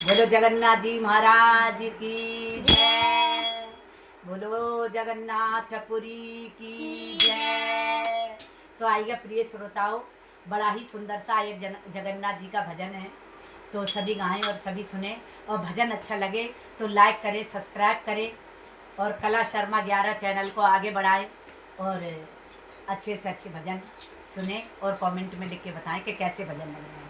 बोलो जगन्नाथ जी महाराज की जय। बोलो जगन्नाथपुरी की जय। तो आइए प्रिय श्रोताओं, बड़ा ही सुंदर सा एक जगन्नाथ जी का भजन है, तो सभी गाएं और सभी सुने। और भजन अच्छा लगे तो लाइक करें, सब्सक्राइब करें और कला शर्मा 11 चैनल को आगे बढ़ाएं और अच्छे से अच्छे भजन सुने और कमेंट में लिख के बताएं कि कैसे भजन लग रहे हैं।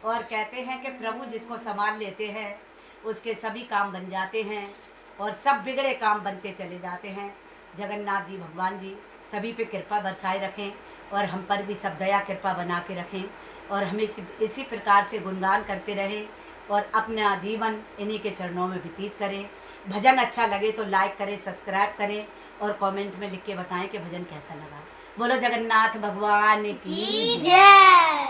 और कहते हैं कि प्रभु जिसको संभाल लेते हैं उसके सभी काम बन जाते हैं और सब बिगड़े काम बनते चले जाते हैं। जगन्नाथ जी भगवान जी सभी पे कृपा बरसाए रखें और हम पर भी सब दया कृपा बना के रखें और हमें इसी प्रकार से गुणगान करते रहें और अपना जीवन इन्हीं के चरणों में व्यतीत करें। भजन अच्छा लगे तो लाइक करें, सब्सक्राइब करें और कमेंट में लिख के बताएं कि भजन कैसा लगा। बोलो जगन्नाथ भगवान की जय।